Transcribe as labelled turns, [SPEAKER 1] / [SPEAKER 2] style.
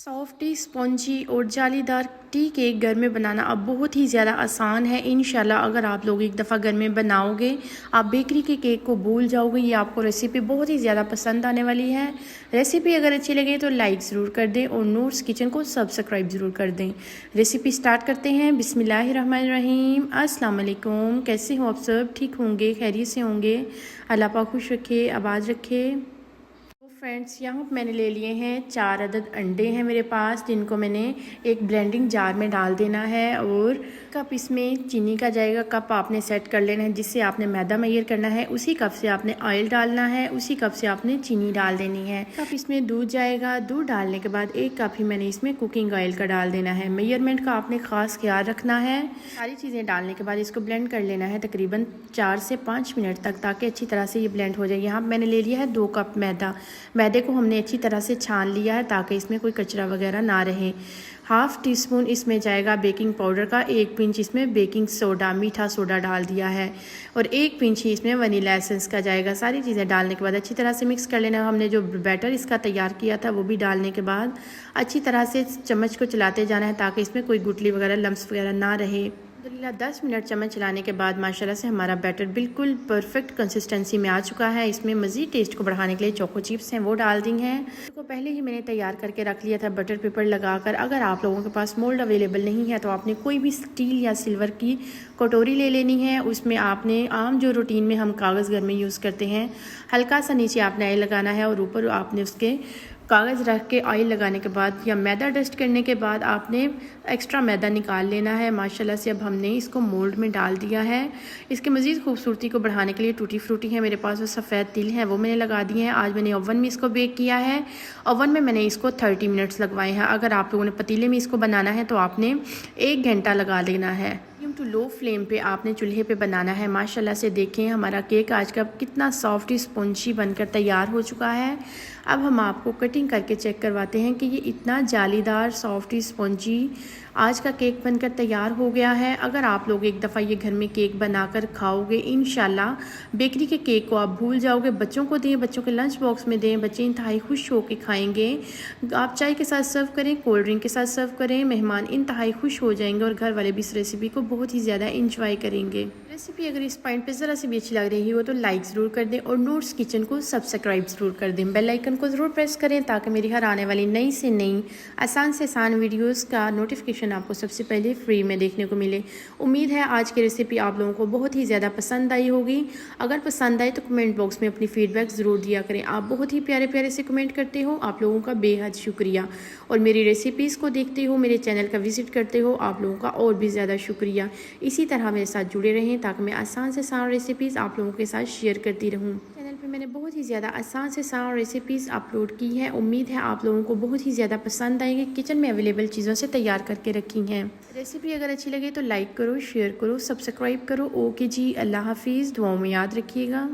[SPEAKER 1] Softy spongy और जालीदार tea cake घर में बनाना अब बहुत ही ज़्यादा आसान है। इंशाल्लाह अगर आप लोग एक दफ़ा घर में बनाओगे आप बेकरी के केक को भूल जाओगे। ये आपको रेसिपी बहुत ही ज़्यादा पसंद आने वाली है। रेसिपी अगर अच्छी लगे तो लाइक ज़रूर कर दें और नूर्स किचन को सब्सक्राइब ज़रूर कर दें। रेसिपी स्टार्ट करते हैं। बिस्मिल्लाहिर्रहमानिर्रहीम। अस्सलाम वालेकुम। कैसे हो आप सब? ठीक होंगे, खैरियत से होंगे। अल्लाह पाक खुश रखे, आबाद रखे। फ्रेंड्स, यहाँ पर मैंने ले लिए हैं 4 अदद अंडे हैं मेरे पास, जिनको मैंने एक ब्लेंडिंग जार में डाल देना है। और कप इसमें चीनी का जाएगा, कप आपने सेट कर लेना है जिससे आपने मैदा मैयर करना है। उसी कप से आपने ऑयल डालना है, उसी कप से आपने चीनी डाल देनी है। कप इसमें दूध जाएगा। दूध डालने के बाद एक कप ही मैंने इसमें कुकिंग ऑयल का डाल देना है। मेजरमेंट का आपने ख़ास ख्याल रखना है। सारी चीज़ें डालने के बाद इसको ब्लेंड कर लेना है तकरीबन 4 से 5 मिनट तक, ताकि अच्छी तरह से ये ब्लेंड हो जाए। यहाँ मैंने ले लिया है 2 कप मैदा। मैदे को हमने अच्छी तरह से छान लिया है ताकि इसमें कोई कचरा वगैरह ना रहे। हाफ़ टी स्पून इसमें जाएगा बेकिंग पाउडर का, 1 पिंच इसमें बेकिंग सोडा, मीठा सोडा डाल दिया है, और 1 पिंच ही इसमें वनीला एसेंस का जाएगा। सारी चीज़ें डालने के बाद अच्छी तरह से मिक्स कर लेना। हमने जो बैटर इसका तैयार किया था वो भी डालने के बाद अच्छी तरह से चम्मच को चलाते जाना है ताकि इसमें कोई गुठली वगैरह, लम्स वगैरह ना रहे। 10 मिनट चम्मच चलाने के बाद माशाल्लाह से हमारा बैटर बिल्कुल परफेक्ट कंसिस्टेंसी में आ चुका है। इसमें मज़ीद टेस्ट को बढ़ाने के लिए चोको चिप्स हैं वो डाल दी हैं। उसको पहले ही मैंने तैयार करके रख लिया था बटर पेपर लगाकर। अगर आप लोगों के पास मोल्ड अवेलेबल नहीं है तो आपने कोई भी स्टील या सिल्वर की कटोरी ले लेनी है। उसमें आपने आम जो रूटीन में हम कागज़ घर में यूज़ करते हैं, हल्का सा नीचे आपने ऑयल लगाना है और ऊपर आपने उसके कागज़ रख के ऑयल लगाने के बाद या मैदा डस्ट करने के बाद आपने एक्स्ट्रा मैदा निकाल लेना है। माशाल्लाह से अब हमने इसको मोल्ड में डाल दिया है। इसके मज़ीद खूबसूरती को बढ़ाने के लिए टूटी फ्रूटी है मेरे पास, वो सफ़ेद तिल हैं, वो मैंने लगा दिए हैं। आज मैंने ओवन में इसको बेक किया है। ओवन में मैंने इसको 30 मिनट्स लगवाए हैं। अगर आप लोगों ने पतीले में इसको बनाना है तो आपने 1 घंटा लगा लेना है। मीडियम टू लो फ्लेम पे आपने चूल्हे पे बनाना है। माशाल्लाह से देखें हमारा केक आज का कितना सॉफ्ट स्पॉन्जी बनकर तैयार हो चुका है। अब हम आपको कटिंग करके चेक करवाते हैं कि ये इतना जालीदार सॉफ्ट स्पॉन्जी आज का केक बनकर तैयार हो गया है। अगर आप लोग एक दफ़ा ये घर में केक बनाकर खाओगे इंशाल्लाह बेकरी के केक को आप भूल जाओगे। बच्चों को दें, बच्चों के लंच बॉक्स में दें, बच्चे इंतहाई खुश होकर खाएंगे। आप चाय के साथ सर्व करें, कोल्ड ड्रिंक के साथ सर्व करें, मेहमान इंतहाई खुश हो जाएंगे और घर वाले भी इस रेसिपी को बहुत ही ज़्यादा इंजॉय करेंगे। रेसिपी अगर इस पॉइंट पर ज़रा सी भी अच्छी लग रही हो तो लाइक ज़रूर कर दें और नूर्स किचन को सब्सक्राइब ज़रूर कर दें। बेल आइकन को ज़रूर प्रेस करें ताकि मेरी हर आने वाली नई से नई आसान से आसान वीडियोस का नोटिफिकेशन आपको सबसे पहले फ्री में देखने को मिले। उम्मीद है आज की रेसिपी आप लोगों को बहुत ही ज़्यादा पसंद आई होगी। अगर पसंद आए तो कमेंट बॉक्स में अपनी फ़ीडबैक ज़रूर दिया करें। आप बहुत ही प्यारे प्यारे से कमेंट करते हो, आप लोगों का बेहद शुक्रिया। और मेरी रेसिपीज़ को देखते हो, मेरे चैनल का विज़िट करते हो, आप लोगों का और भी ज़्यादा शुक्रिया। इसी तरह मेरे साथ जुड़े रहें ताकि मैं आसान से आसान रेसिपीज़ आप लोगों के साथ शेयर करती रहूँ। चैनल पे मैंने बहुत ही ज़्यादा आसान से आसान रेसिपीज़ अपलोड की है। उम्मीद है आप लोगों को बहुत ही ज़्यादा पसंद आएंगे। किचन में अवेलेबल चीज़ों से तैयार करके रखी हैं। रेसिपी अगर अच्छी लगे तो लाइक करो, शेयर करो, सब्सक्राइब करो। ओके जी, अल्लाह हाफिज़। दुआओं में याद रखिएगा।